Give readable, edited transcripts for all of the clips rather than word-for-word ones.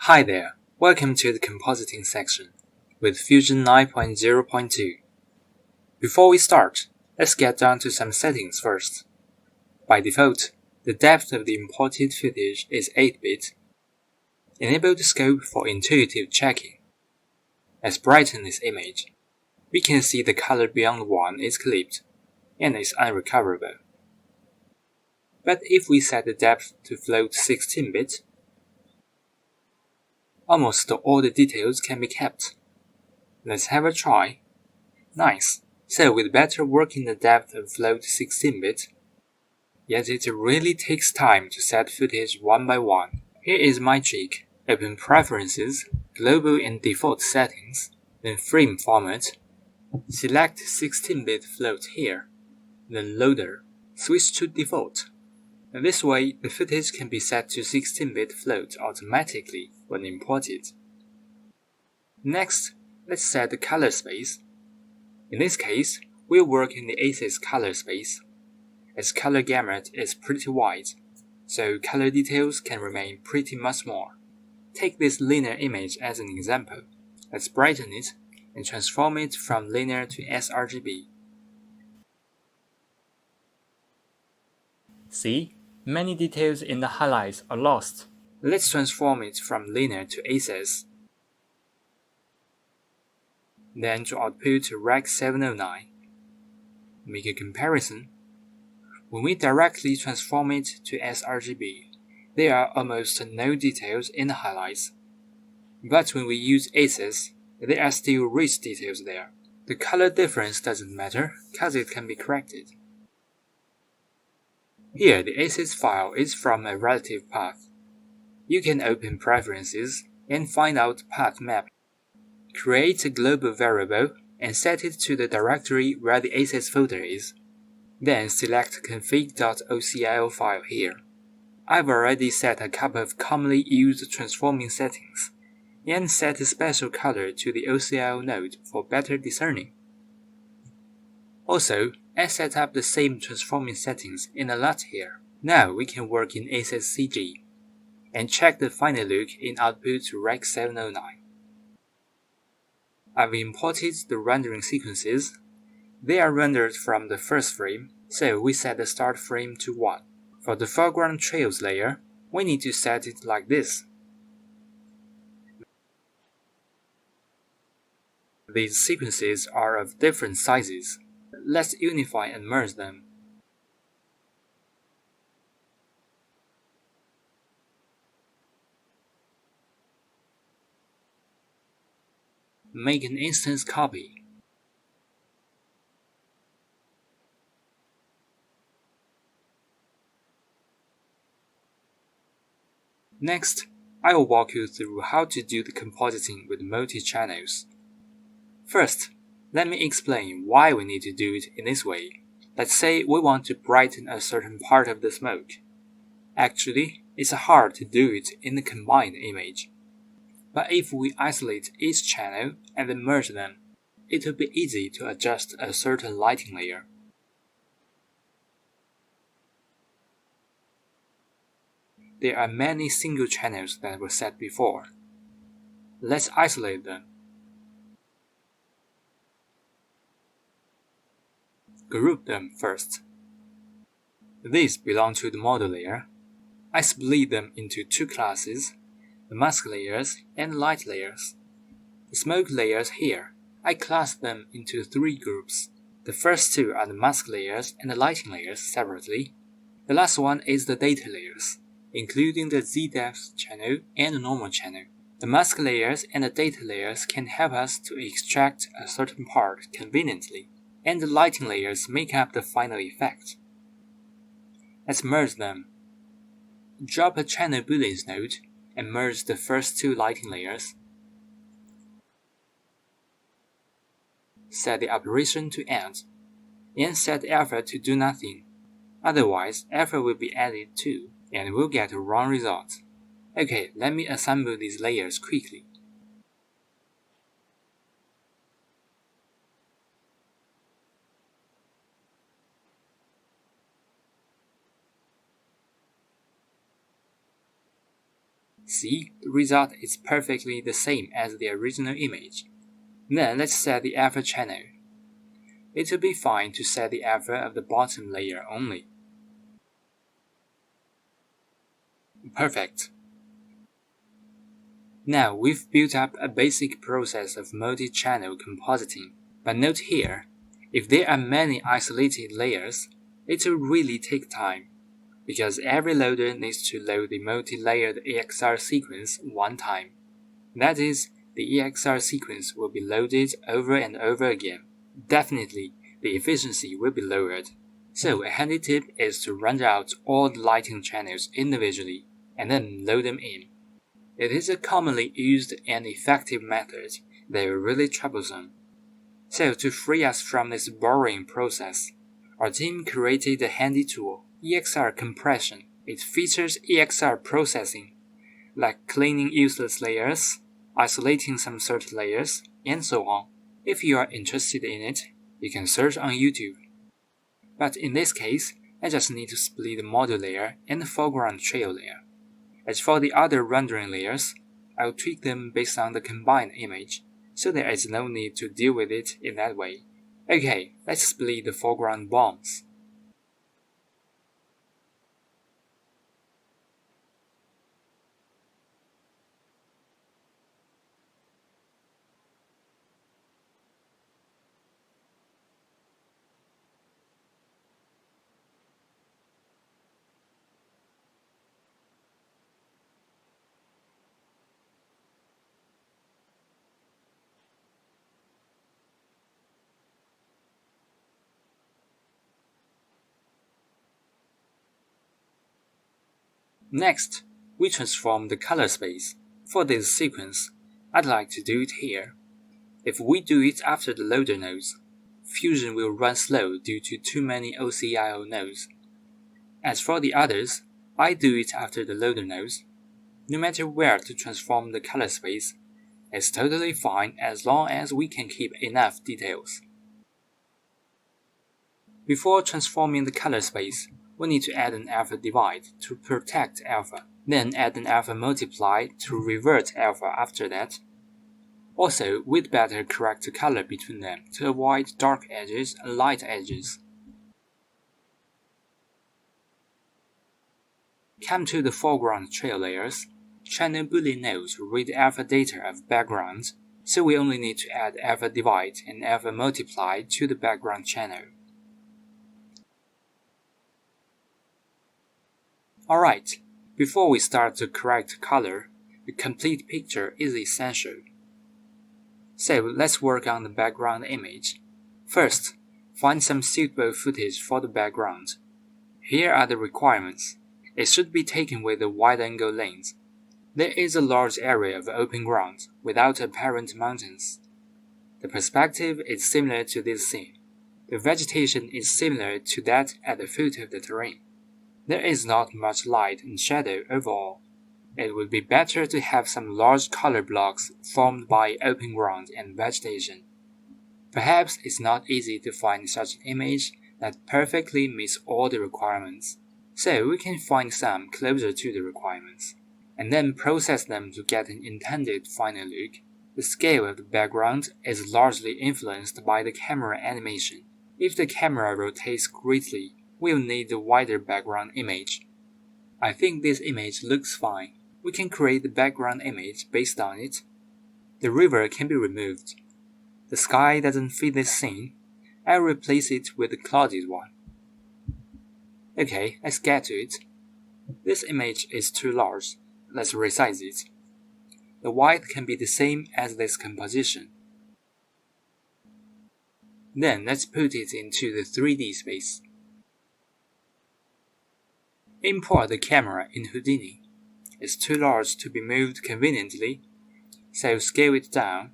Hi there, welcome to the Compositing section with Fusion 9.0.2. Before we start, let's get down to some settings first. By default, the depth of the imported footage is 8-bit. Enable the scope for intuitive checking. Let's brighten this image. We can see the color beyond 1 is clipped and is unrecoverable. But if we set the depth to float 16-bit, almost all the details can be kept. Let's have a try. Nice. So with better working the depth of float 16-bit, yet it really takes time to set footage one by one. Here is my trick. Open Preferences, Global and Default Settings, then Frame Format. Select 16-bit float here, then Loader. Switch to Default. And this way, the footage can be set to 16-bit float automatically when imported. Next, let's set the color space. In this case, we'll work in the axis color space, as color gamut is pretty wide, so color details can remain pretty much small. Take this linear image as an example. Let's brighten it and transform it from linear to sRGB. See, many details in the highlights are lost. Let's transform it from linear to axis. Then to output to Rec 709. Make a comparison. When we directly transform it to sRGB, there are almost no details in the highlights. But when we use axis, there are still rich details there. The color difference doesn't matter, cause it can be corrected. Here, the axis file is from a relative path. You can open Preferences and find out path map. Create a global variable and set it to the directory where the axis folder is. Then select config.ocio file here. I've already set a couple of commonly used transforming settings, and set a special color to the OCIO node for better discerning. Also, I set up the same transforming settings in a LUT here. Now we can work in axis CG, and check the final look in output to Rec 709. I've imported the rendering sequences. They are rendered from the first frame, so we set the start frame to 1. For the foreground trails layer, we need to set it like this. These sequences are of different sizes. Let's unify and merge them. Make an instance copy. Next, I will walk you through how to do the compositing with multi-channels. First, let me explain why we need to do it in this way. Let's say we want to brighten a certain part of the smoke. Actually, it's hard to do it in the combined image. But if we isolate each channel and then merge them, it will be easy to adjust a certain lighting layer. There are many single channels that were set before. Let's isolate them. Group them first. These belong to the model layer. I split them into two classes, the mask layers and light layers. The smoke layers here, I class them into 3 groups. The first 2 are the mask layers and the lighting layers separately. The last one is the data layers, including the Z-depth channel and the normal channel. The mask layers and the data layers can help us to extract a certain part conveniently, and the lighting layers make up the final effect. Let's merge them. Drop a channel booleans node and merge the first 2 lighting layers. Set the operation to end, and set alpha to do nothing. Otherwise, alpha will be added too, and we'll get a wrong result. Okay, let me assemble these layers quickly. See, the result is perfectly the same as the original image. Then let's set the alpha channel. It will be fine to set the alpha of the bottom layer only. Perfect. Now we've built up a basic process of multi-channel compositing. But note here, if there are many isolated layers, it will really take time, because every loader needs to load the multi-layered EXR sequence one time. That is, the EXR sequence will be loaded over and over again. Definitely, the efficiency will be lowered. So a handy tip is to render out all the lighting channels individually and then load them in. It is a commonly used and effective method that is really troublesome. So to free us from this boring process, our team created a handy tool, Exr Compression. It features EXR processing, like cleaning useless layers, isolating some certain layers, and so on. If you are interested in it, you can search on YouTube. But in this case, I just need to split the model layer and the foreground trail layer. As for the other rendering layers, I'll tweak them based on the combined image, so there is no need to deal with it in that way. Okay, let's split the foreground bones. Next, we transform the color space. For this sequence, I'd like to do it here. If we do it after the loader nodes, Fusion will run slow due to too many OCIO nodes. As for the others, I do it after the loader nodes. No matter where to transform the color space, it's totally fine as long as we can keep enough details. Before transforming the color space, we need to add an alpha divide to protect alpha, then add an alpha multiply to revert alpha after that. Also, we'd better correct the color between them to avoid dark edges and light edges. Come to the foreground trail layers. Channel Boolean nodes read alpha data of background, so we only need to add alpha divide and alpha multiply to the background channel. Alright, before we start to correct color, the complete picture is essential. So let's work on the background image. First, find some suitable footage for the background. Here are the requirements. It should be taken with a wide-angle lens. There is a large area of open ground without apparent mountains. The perspective is similar to this scene. The vegetation is similar to that at the foot of the terrain. There is not much light and shadow overall. It would be better to have some large color blocks formed by open ground and vegetation. Perhaps it's not easy to find such an image that perfectly meets all the requirements, so we can find some closer to the requirements, and then process them to get an intended final look. The scale of the background is largely influenced by the camera animation. If the camera rotates greatly, we'll need a wider background image. I think this image looks fine. We can create the background image based on it. The river can be removed. The sky doesn't fit this scene. I'll replace it with a clouded one. Okay, let's get to it. This image is too large. Let's resize it. The white can be the same as this composition. Then let's put it into the 3D space. Import the camera in Houdini. It's too large to be moved conveniently, so scale it down.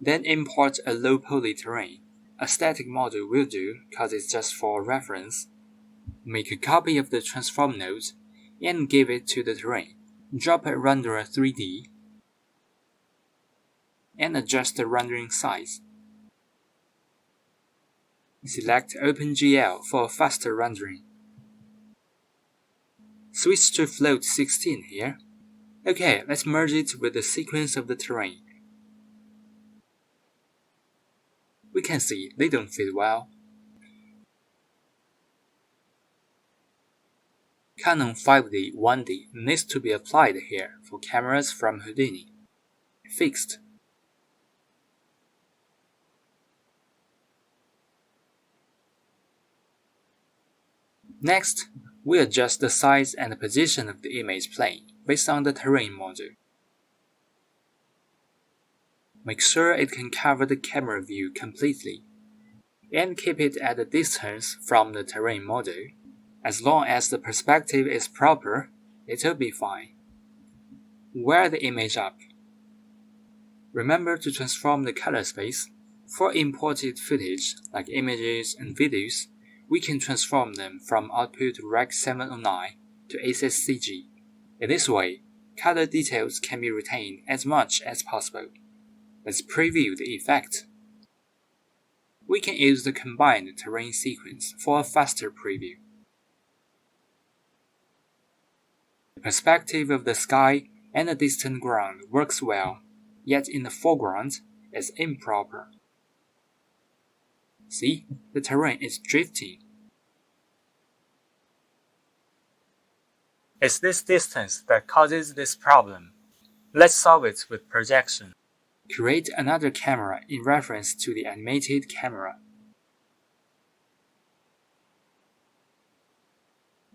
Then import a low-poly terrain. A static model will do, cause it's just for reference. Make a copy of the transform node and give it to the terrain. Drop a renderer 3D and adjust the rendering size. Select OpenGL for faster rendering. Switch to float 16 here. Okay, let's merge it with the sequence of the terrain. We can see they don't fit well. Canon 5D 1D needs to be applied here for cameras from Houdini. Fixed. Next, we adjust the size and position of the image plane based on the terrain model. Make sure it can cover the camera view completely, and keep it at a distance from the terrain model. As long as the perspective is proper, it'll be fine. Wear the image up. Remember to transform the color space. For imported footage, like images and videos, we can transform them from output Rec 709 to ACSCG. In this way, color details can be retained as much as possible. Let's preview the effect. We can use the combined terrain sequence for a faster preview. The perspective of the sky and the distant ground works well, yet in the foreground, it's improper. See, the terrain is drifting. It's this distance that causes this problem. Let's solve it with projection. Create another camera in reference to the animated camera.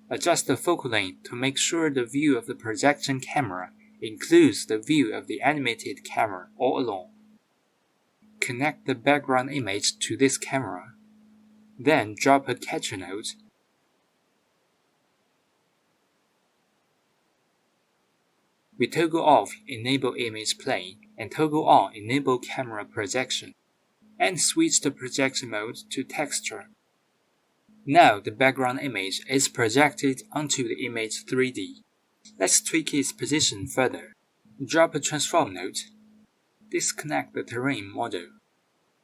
Adjust the focal length to make sure the view of the projection camera includes the view of the animated camera all along. Connect the background image to this camera. Then drop a catcher node. We toggle off Enable Image Plane and toggle on Enable Camera Projection, and switch the projection mode to Texture. Now the background image is projected onto the image 3D. Let's tweak its position further. Drop a transform node. Disconnect the terrain model.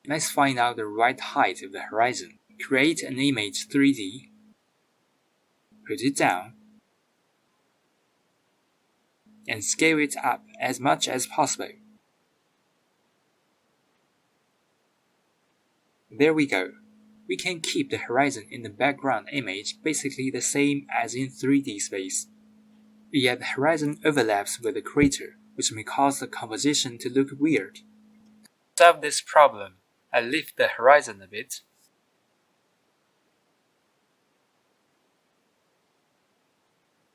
Let's find out the right height of the horizon. Create an image 3D. Put it down. And scale it up as much as possible. There we go. We can keep the horizon in the background image basically the same as in 3D space. Yet the horizon overlaps with the crater, which may cause the composition to look weird. To solve this problem, I lift the horizon a bit.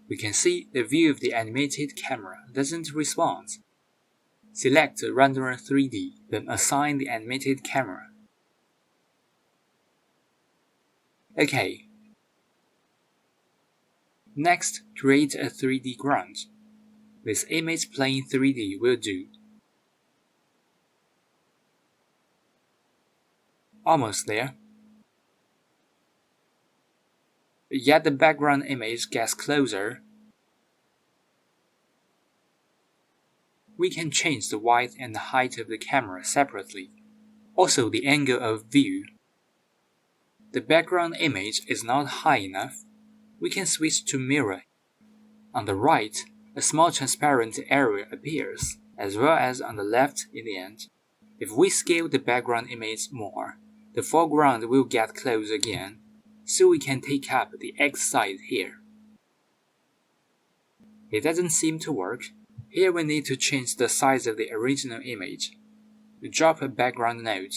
We can see the view of the animated camera doesn't respond. Select the Renderer 3D, then assign the animated camera. OK. Next, create a 3D ground. This image plane 3D will do. Almost there. Yet the background image gets closer. We can change the width and the height of the camera separately. Also the angle of view. The background image is not high enough. We can switch to mirror. On the right, a small transparent area appears, as well as on the left in the end. If we scale the background image more, the foreground will get close again, so we can take up the X side here. It doesn't seem to work. Here we need to change the size of the original image. Drop a background node.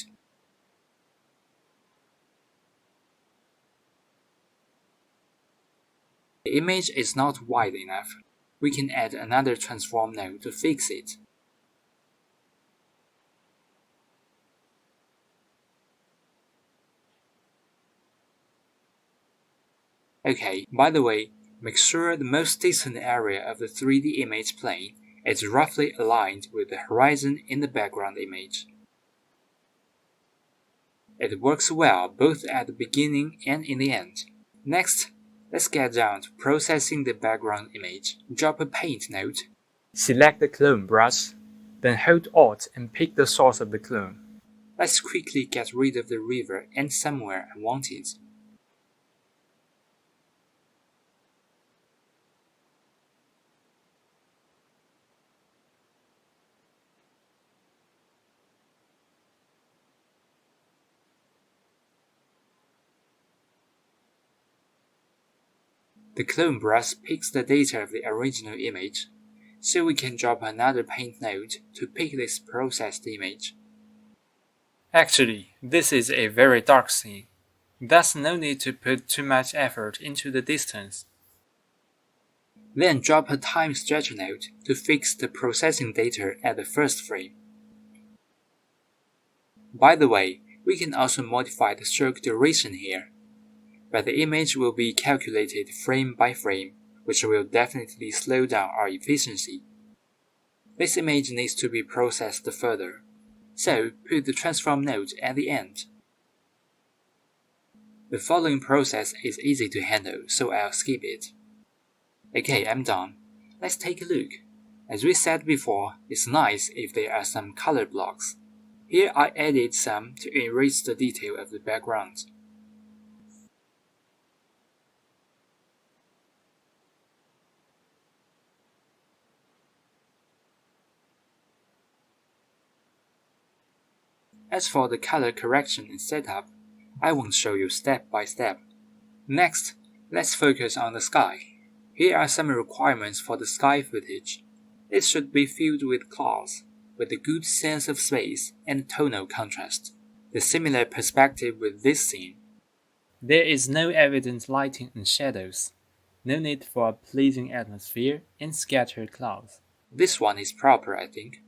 The image is not wide enough. We can add another transform node to fix it. OK, by the way, make sure the most distant area of the 3D image plane is roughly aligned with the horizon in the background image. It works well both at the beginning and in the end. Next, let's get down to processing the background image. Drop a paint node. Select the clone brush, then hold Alt and pick the source of the clone. Let's quickly get rid of the river and somewhere unwanted. The clone brush picks the data of the original image, so we can drop another paint node to pick this processed image. Actually, this is a very dark scene. Thus no need to put too much effort into the distance. Then drop a time stretch node to fix the processing data at the first frame. By the way, we can also modify the stroke duration here, but the image will be calculated frame by frame, which will definitely slow down our efficiency. This image needs to be processed further, so put the transform node at the end. The following process is easy to handle, so I'll skip it. Okay, I'm done. Let's take a look. As we said before, it's nice if there are some color blocks. Here I added some to erase the detail of the background. As for the color correction and setup, I won't show you step by step. Next, let's focus on the sky. Here are some requirements for the sky footage. It should be filled with clouds, with a good sense of space and tonal contrast. The similar perspective with this scene. There is no evident lighting and shadows. No need for a pleasing atmosphere and scattered clouds. This one is proper, I think.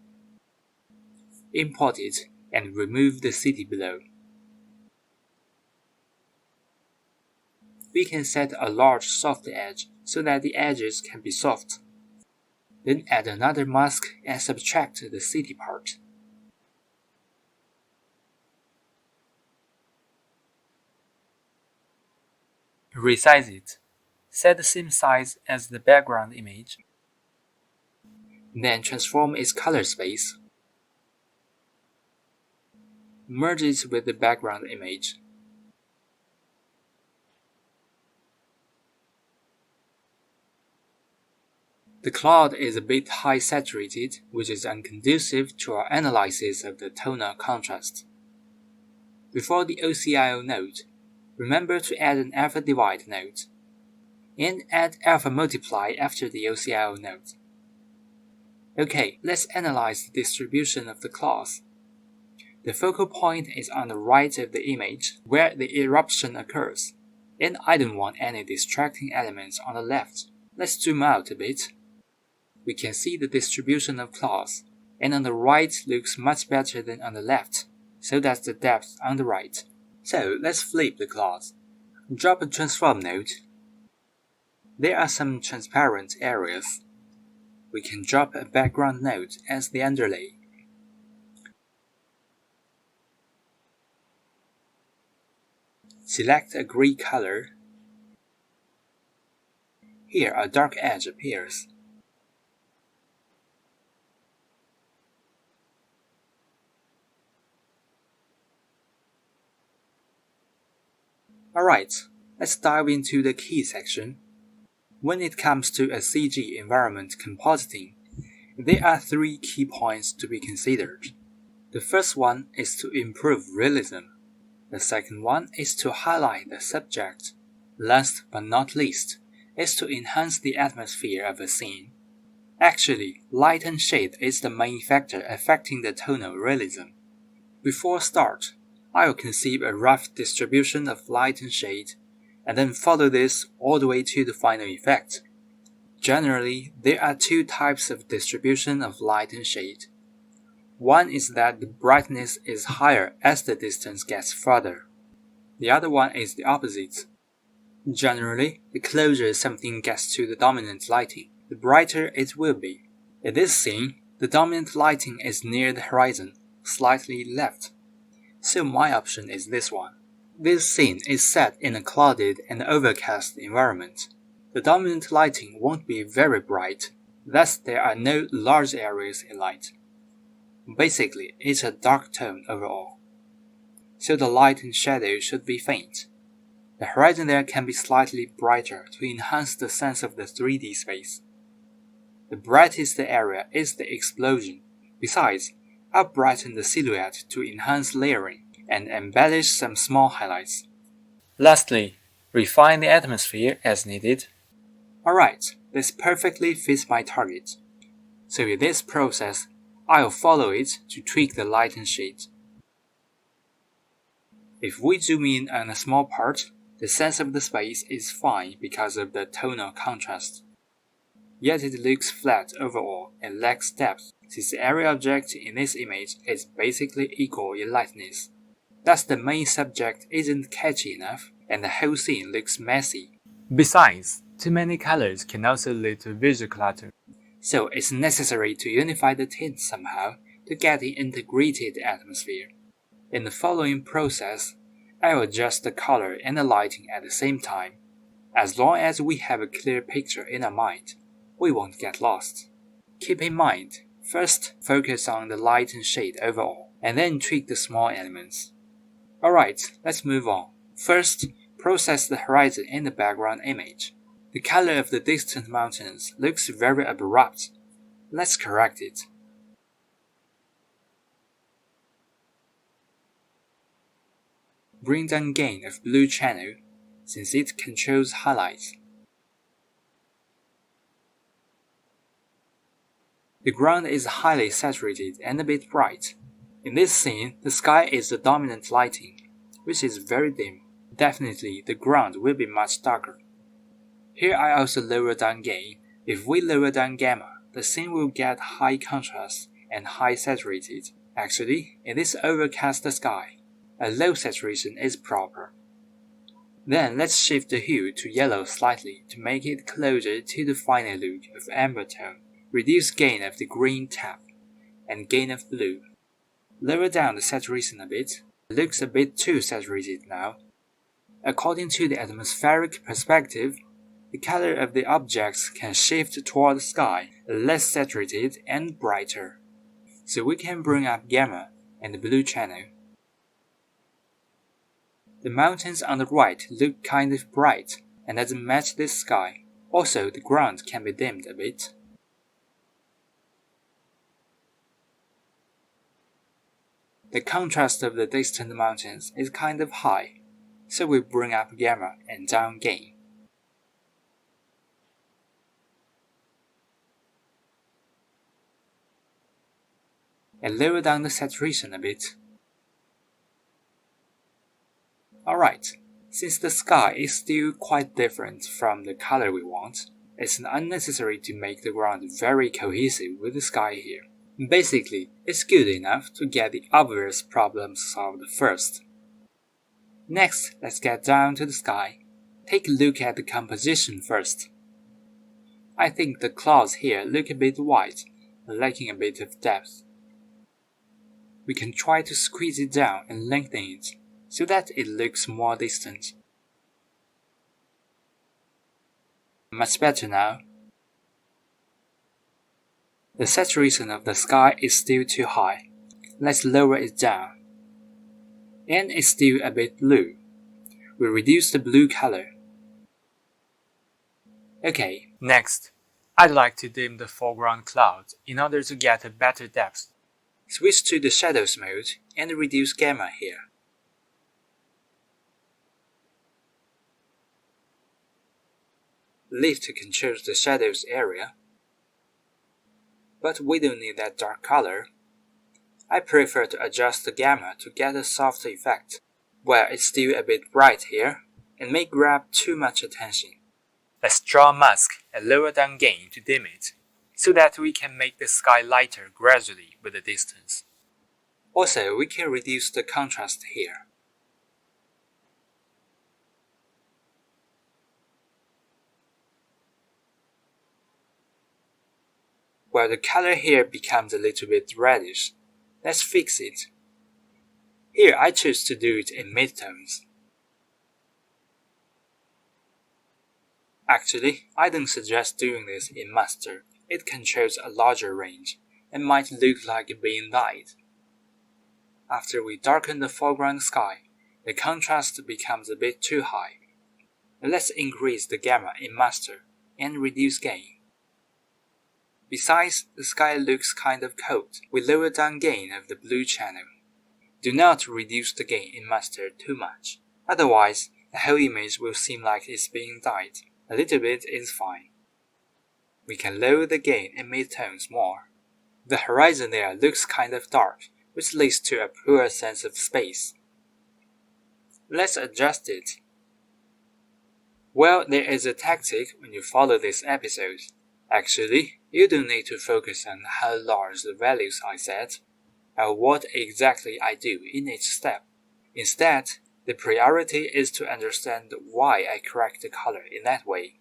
Import it and remove the city below. We can set a large soft edge so that the edges can be soft. Then add another mask and subtract the city part. Resize it. Set the same size as the background image. Then transform its color space. Merge it with the background image. The cloud is a bit high saturated, which is unconducive to our analysis of the tonal contrast. Before the OCIO node, remember to add an alpha divide node, and add alpha multiply after the OCIO node. Okay, let's analyze the distribution of the clouds. The focal point is on the right of the image, where the eruption occurs, and I don't want any distracting elements on the left. Let's zoom out a bit. We can see the distribution of clouds, and on the right looks much better than on the left, so that's the depth on the right. So let's flip the clouds. Drop a transform node. There are some transparent areas. We can drop a background node as the underlay. Select a gray color. Here a dark edge appears. Alright, let's dive into the key section. When it comes to a CG environment compositing, there are 3 key points to be considered. The first one is to improve realism. The second one is to highlight the subject. Last but not least, is to enhance the atmosphere of a scene. Actually, light and shade is the main factor affecting the tonal realism. Before start, I will conceive a rough distribution of light and shade, and then follow this all the way to the final effect. Generally, there are 2 types of distribution of light and shade. One is that the brightness is higher as the distance gets further. The other one is the opposite. Generally, the closer something gets to the dominant lighting, the brighter it will be. In this scene, the dominant lighting is near the horizon, slightly left. So my option is this one. This scene is set in a clouded and overcast environment. The dominant lighting won't be very bright, thus there are no large areas in light. Basically, it's a dark tone overall. So the light and shadow should be faint. The horizon there can be slightly brighter to enhance the sense of the 3D space. The brightest area is the explosion. Besides, I'll brighten the silhouette to enhance layering and embellish some small highlights. Lastly, refine the atmosphere as needed. Alright, this perfectly fits my target. So in this process, I'll follow it to tweak the light and shade. If we zoom in on a small part, the sense of the space is fine because of the tonal contrast. Yet it looks flat overall and lacks depth, since the area object in this image is basically equal in lightness. Thus the main subject isn't catchy enough, and the whole scene looks messy. Besides, too many colors can also lead to visual clutter. So it's necessary to unify the tints somehow to get an integrated atmosphere. In the following process, I will adjust the color and the lighting at the same time. As long as we have a clear picture in our mind, we won't get lost. Keep in mind, first focus on the light and shade overall, and then tweak the small elements. Alright, let's move on. First, process the horizon in the background image. The color of the distant mountains looks very abrupt. Let's correct it. Bring down gain of blue channel, since it controls highlights. The ground is highly saturated and a bit bright. In this scene, the sky is the dominant lighting, which is very dim. Definitely, the ground will be much darker. Here I also lower down gain. If we lower down gamma, the scene will get high contrast and high saturated. Actually, in this overcast sky, a low saturation is proper. Then let's shift the hue to yellow slightly to make it closer to the final look of amber tone. Reduce gain of the green tap and gain of blue. Lower down the saturation a bit. It looks a bit too saturated now. According to the atmospheric perspective, the color of the objects can shift toward the sky, less saturated and brighter. So we can bring up gamma and the blue channel. The mountains on the right look kind of bright and doesn't match this sky. Also, the ground can be dimmed a bit. The contrast of the distant mountains is kind of high, so we bring up gamma and down gain. And lower down the saturation a bit. Alright, since the sky is still quite different from the color we want, it's unnecessary to make the ground very cohesive with the sky here. Basically, it's good enough to get the obvious problems solved first. Next, let's get down to the sky. Take a look at the composition first. I think the clouds here look a bit white, lacking a bit of depth. We can try to squeeze it down and lengthen it, so that it looks more distant. Much better now. The saturation of the sky is still too high. Let's lower it down. And it's still a bit blue. We reduce the blue color. Okay. Next, I'd like to dim the foreground clouds in order to get a better depth. Switch to the shadows mode and reduce gamma here. Lift controls the shadows area, but we don't need that dark color. I prefer to adjust the gamma to get a soft effect, where it's still a bit bright here and may grab too much attention. Let's draw a mask and lower down gain to dim it, so that we can make the sky lighter gradually with the distance. Also, we can reduce the contrast here. Where the color here becomes a little bit reddish, let's fix it. Here I choose to do it in midtones. Actually, I don't suggest doing this in master. It controls a larger range and might look like being dyed. After we darken the foreground sky, the contrast becomes a bit too high. Let's increase the gamma in master and reduce gain. Besides, the sky looks kind of cold. We lower down gain of the blue channel. Do not reduce the gain in master too much. Otherwise, the whole image will seem like it's being dyed. A little bit is fine. We can lower the gain and midtones more. The horizon there looks kind of dark, which leads to a poor sense of space. Let's adjust it. Well, there is a tactic when you follow this episode. Actually, you don't need to focus on how large the values I set, or what exactly I do in each step. Instead, the priority is to understand why I correct the color in that way,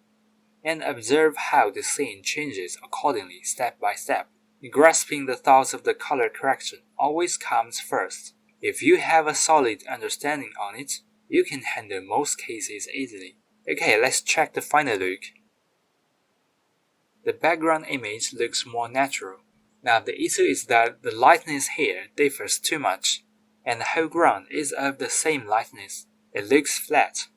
and observe how the scene changes accordingly step by step. Grasping the thoughts of the color correction always comes first. If you have a solid understanding on it, you can handle most cases easily. Okay, let's check the final look. The background image looks more natural. Now the issue is that the lightness here differs too much, and the whole ground is of the same lightness. It looks flat.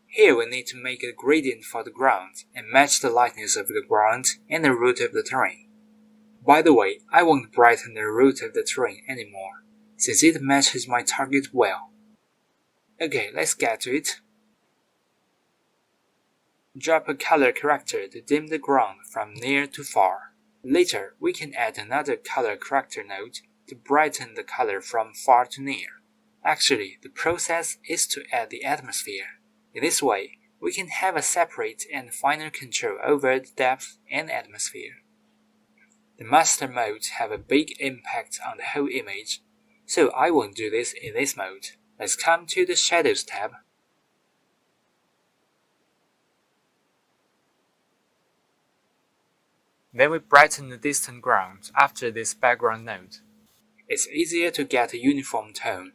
Here we need to make a gradient for the ground and match the lightness of the ground and the root of the terrain. By the way, I won't brighten the root of the terrain anymore, since it matches my target well. Okay, let's get to it. Drop a color corrector to dim the ground from near to far. Later, we can add another color corrector node to brighten the color from far to near. Actually, the process is to add the atmosphere. In this way, we can have a separate and finer control over the depth and atmosphere. The master modes have a big impact on the whole image, so I won't do this in this mode. Let's come to the Shadows tab. Then we brighten the distant ground after this background node. It's easier to get a uniform tone.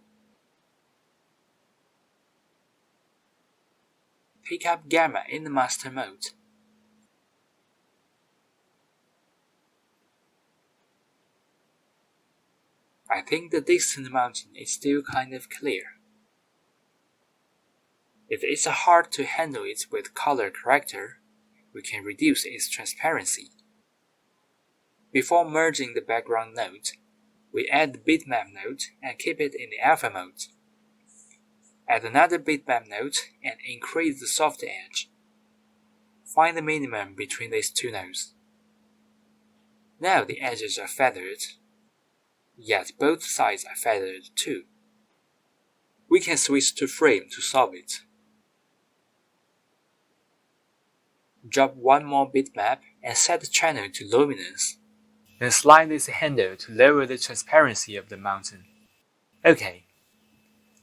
Pick up Gamma in the master mode. I think the distant mountain is still kind of clear. If it's hard to handle it with color corrector, we can reduce its transparency. Before merging the background node, we add the bitmap node and keep it in the alpha mode. Add another bitmap node and increase the soft edge. Find the minimum between these two nodes. Now the edges are feathered, yet both sides are feathered too. We can switch to frame to solve it. Drop one more bitmap and set the channel to luminance. Then slide this handle to lower the transparency of the mountain. OK.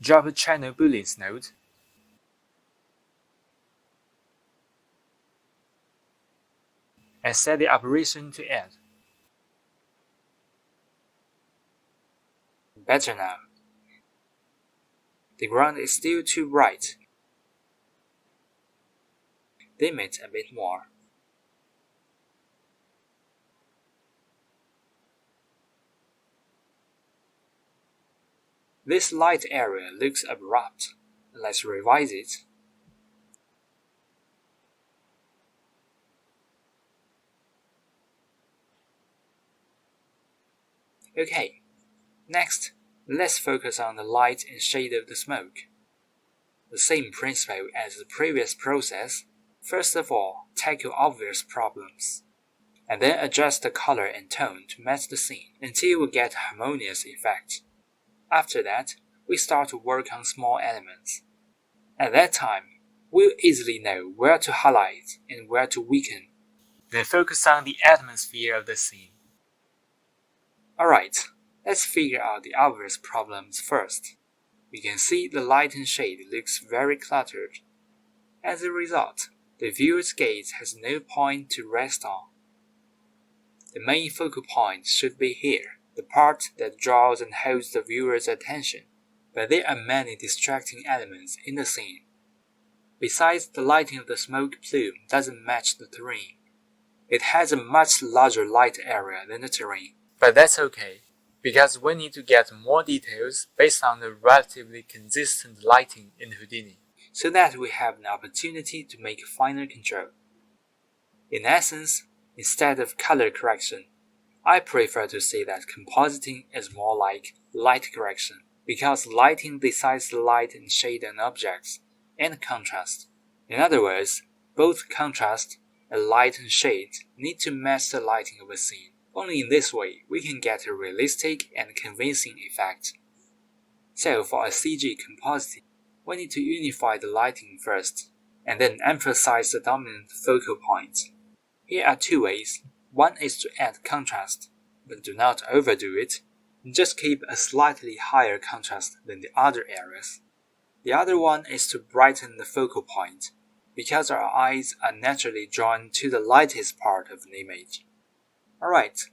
Drop a channel booleans node. And set the operation to add. Better now. The ground is still too bright. Dim it a bit more. This light area looks abrupt. Let's revise it. Okay, next, let's focus on the light and shade of the smoke. The same principle as the previous process. First of all, tackle obvious problems, and then adjust the color and tone to match the scene until we get a harmonious effect. After that, we start to work on small elements. At that time, we'll easily know where to highlight and where to weaken. Then focus on the atmosphere of the scene. Alright, let's figure out the obvious problems first. We can see the light and shade looks very cluttered. As a result, the viewer's gaze has no point to rest on. The main focal point should be here, the part that draws and holds the viewer's attention. But there are many distracting elements in the scene. Besides, the lighting of the smoke plume doesn't match the terrain. It has a much larger light area than the terrain. But that's okay, because we need to get more details based on the relatively consistent lighting in Houdini, so that we have an opportunity to make finer control. In essence, instead of color correction, I prefer to say that compositing is more like light correction, because lighting decides the light and shade on objects, and contrast. In other words, both contrast A light and shade need to match the lighting of a scene. Only in this way we can get a realistic and convincing effect. So for a CG compositing, we need to unify the lighting first, and then emphasize the dominant focal point. Here are two ways. One is to add contrast, but do not overdo it. Just keep a slightly higher contrast than the other areas. The other one is to brighten the focal point, because our eyes are naturally drawn to the lightest part of an image. Alright,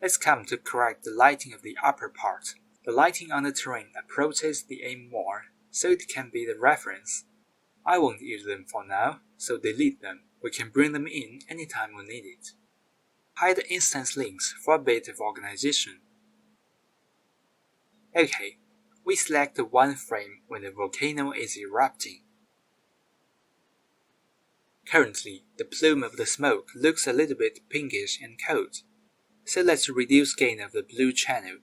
let's come to correct the lighting of the upper part. The lighting on the terrain approaches the aim more, so it can be the reference. I won't use them for now, so delete them. We can bring them in anytime we need it. Hide instance links for a bit of organization. Okay, we select the one frame when the volcano is erupting. Currently, the plume of the smoke looks a little bit pinkish and cold, so let's reduce gain of the blue channel,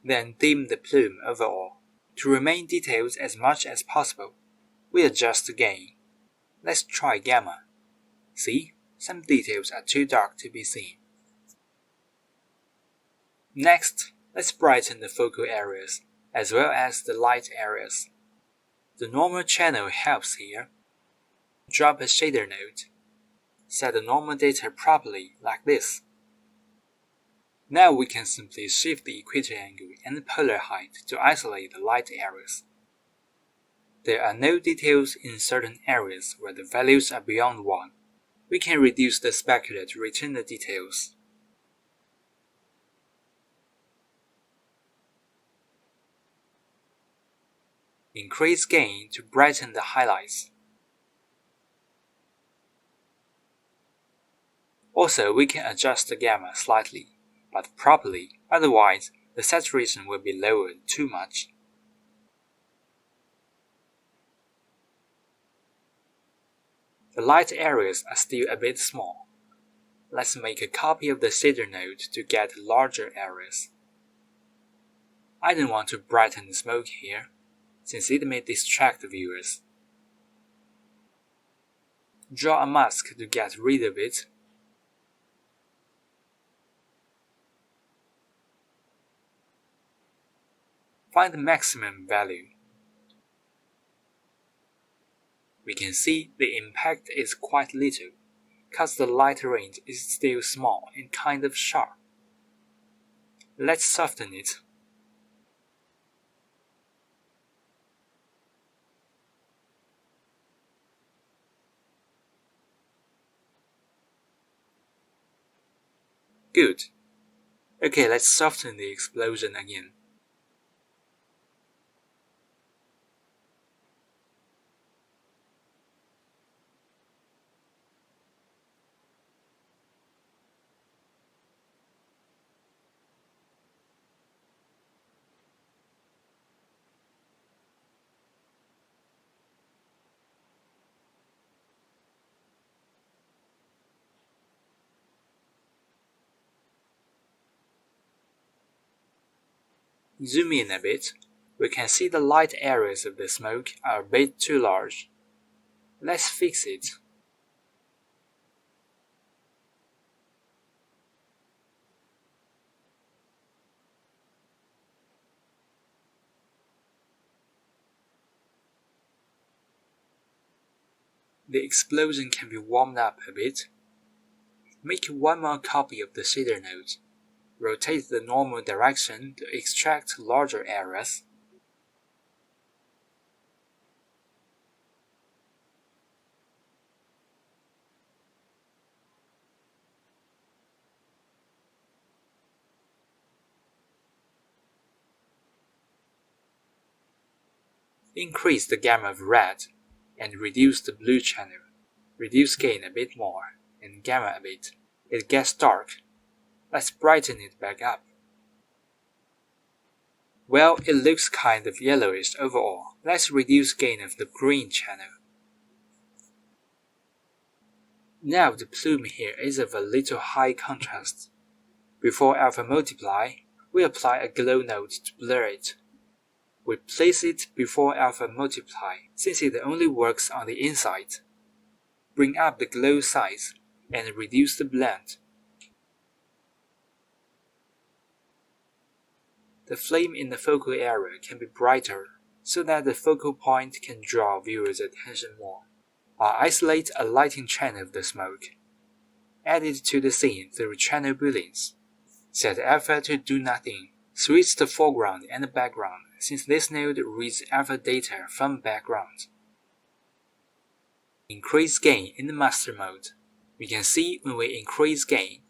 then dim the plume overall. To remain detailed as much as possible, we adjust the gain. Let's try gamma. See, some details are too dark to be seen. Next, let's brighten the focal areas, as well as the light areas. The normal channel helps here. Drop a shader node. Set the normal data properly, like this. Now we can simply shift the equator angle and the polar height to isolate the light areas. There are no details in certain areas where the values are beyond 1. We can reduce the specular to return the details. Increase gain to brighten the highlights. Also, we can adjust the gamma slightly, but properly, otherwise the saturation will be lowered too much. The light areas are still a bit small. Let's make a copy of the shader node to get larger areas. I don't want to brighten the smoke here, since it may distract the viewers. Draw a mask to get rid of it. Find the maximum value. We can see the impact is quite little, cause the light range is still small and kind of sharp. Let's soften it. Good. Okay, let's soften the explosion again. Zoom in a bit. We can see the light areas of the smoke are a bit too large. Let's fix it. The explosion can be warmed up a bit. Make one more copy of the shader node. Rotate the normal direction to extract larger areas. Increase the gamma of red and reduce the blue channel. Reduce gain a bit more and gamma a bit. It gets dark. Let's brighten it back up. Well, it looks kind of yellowish overall. Let's reduce gain of the green channel. Now the plume here is of a little high contrast. Before alpha multiply, we apply a glow node to blur it. We place it before alpha multiply, since it only works on the inside. Bring up the glow size. and reduce the blend. The flame in the focal area can be brighter so that the focal point can draw viewers' attention more. Isolate a lighting channel of the smoke. Add it to the scene through channel booleans. Set alpha to do nothing. Switch the foreground and the background since this node reads alpha data from background. Increase gain in the master mode. We can see when we increase gain,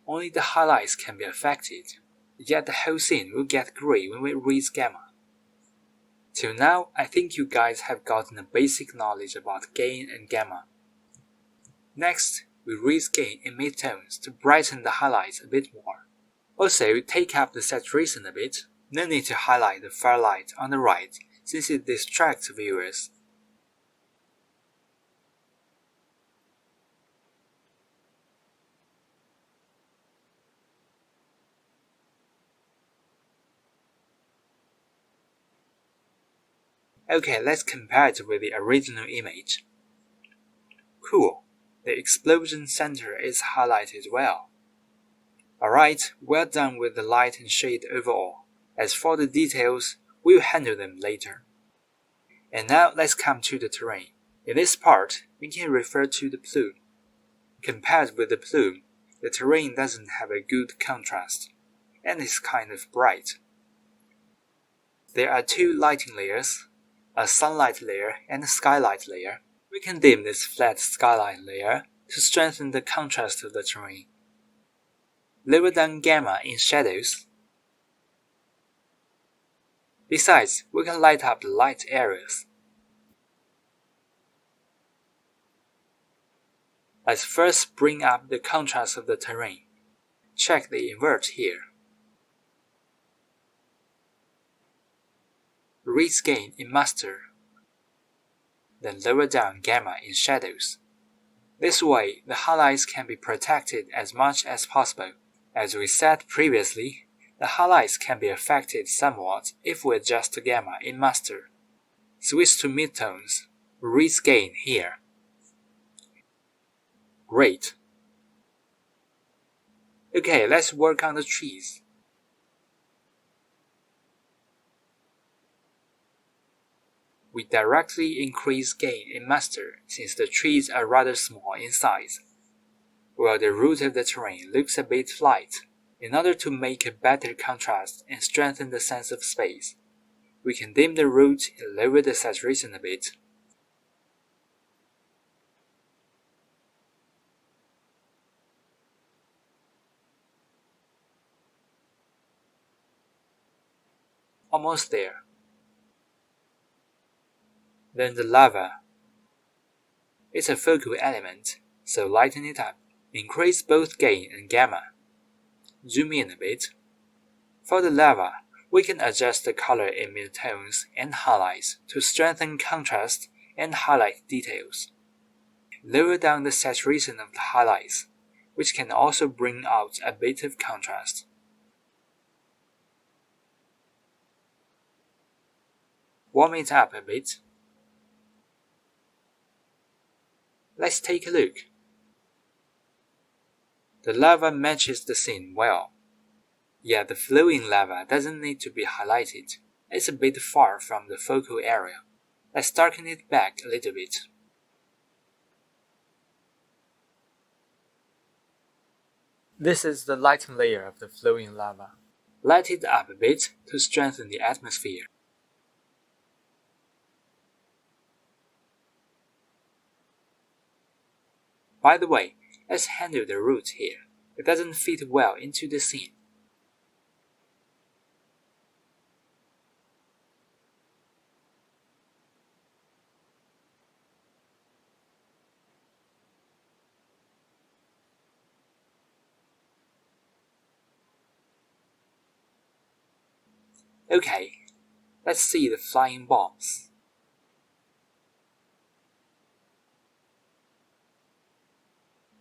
only the highlights can be affected, yet the whole scene will get gray when we raise gamma. Till now, I think you guys have gotten a basic knowledge about gain and gamma. Next, we raise gain in midtones to brighten the highlights a bit more. Also, take up the saturation a bit. No need to highlight the far light on the right since it distracts viewers. Okay, let's compare it with the original image. Cool, the explosion center is highlighted well. Alright, well done with the light and shade overall. As for the details, we'll handle them later. And now let's come to the terrain. In this part, we can refer to the plume. Compared with the plume, the terrain doesn't have a good contrast, and is kind of bright. There are two lighting layers, a sunlight layer and a skylight layer. We can dim this flat skylight layer to strengthen the contrast of the terrain. Lower down gamma in shadows. Besides, we can light up the light areas. Let's first bring up the contrast of the terrain. Check the invert here. Raise gain in master, then lower down gamma in shadows. This way, the highlights can be protected as much as possible. As we said previously, the highlights can be affected somewhat if we adjust the gamma in master. Switch to midtones. Raise gain here. Great. Okay, let's work on the trees. We directly increase gain in master since the trees are rather small in size, while the root of the terrain looks a bit light. In order to make a better contrast and strengthen the sense of space, we can dim the root and lower the saturation a bit. Almost there. Then the lava. It's a focal element, so lighten it up. Increase both gain and gamma. Zoom in a bit. For the lava, we can adjust the color in midtones and highlights to strengthen contrast and highlight details. Lower down the saturation of the highlights, which can also bring out a bit of contrast. Warm it up a bit. Let's take a look. The lava matches the scene well. Yet the flowing lava doesn't need to be highlighted. It's a bit far from the focal area. Let's darken it back a little bit. This is the lighting layer of the flowing lava. Light it up a bit to strengthen the atmosphere. By the way, let's handle the root here. It doesn't fit well into the scene. Okay, let's see the flying bombs.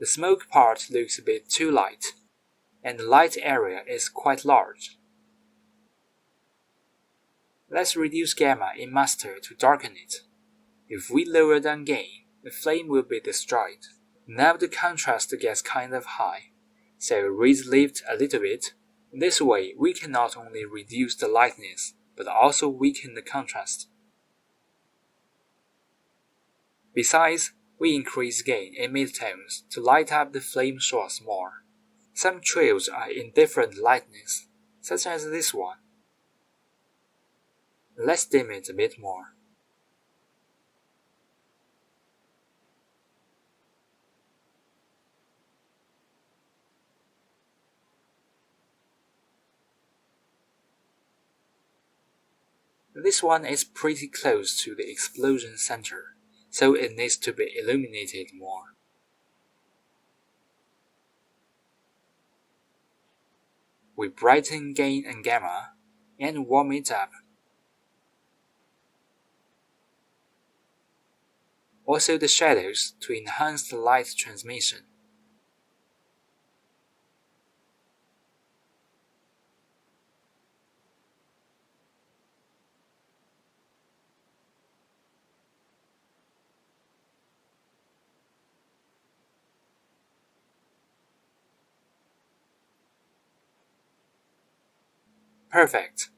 The smoke part looks a bit too light, and the light area is quite large. Let's reduce gamma in master to darken it. If we lower down gain, the flame will be destroyed. Now the contrast gets kind of high, so raise lift a little bit. This way we can not only reduce the lightness, but also weaken the contrast. Besides, we increase gain in midtones to light up the flame source more. Some trails are in different lightness, such as this one. Let's dim it a bit more. This one is pretty close to the explosion center, so it needs to be illuminated more. We brighten gain and gamma, and warm it up. Also the shadows to enhance the light transmission. Perfect.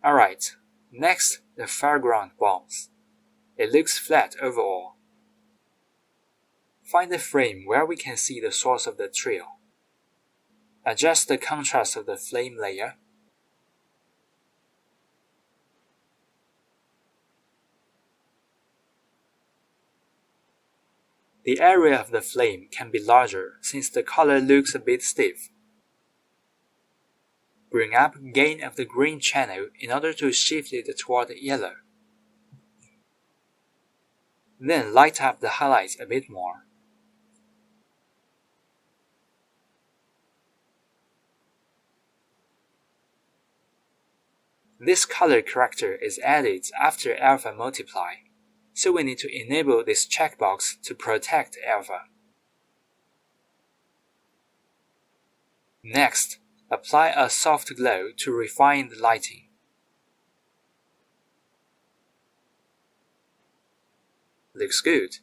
Alright, next the foreground bounce. It looks flat overall. Find the frame where we can see the source of the trail. Adjust the contrast of the flame layer. The area of the flame can be larger since the color looks a bit stiff. Bring up gain of the green channel in order to shift it toward yellow. Then light up the highlights a bit more. This color corrector is added after alpha multiply, so we need to enable this checkbox to protect alpha. Next, apply a soft glow to refine the lighting. Looks good.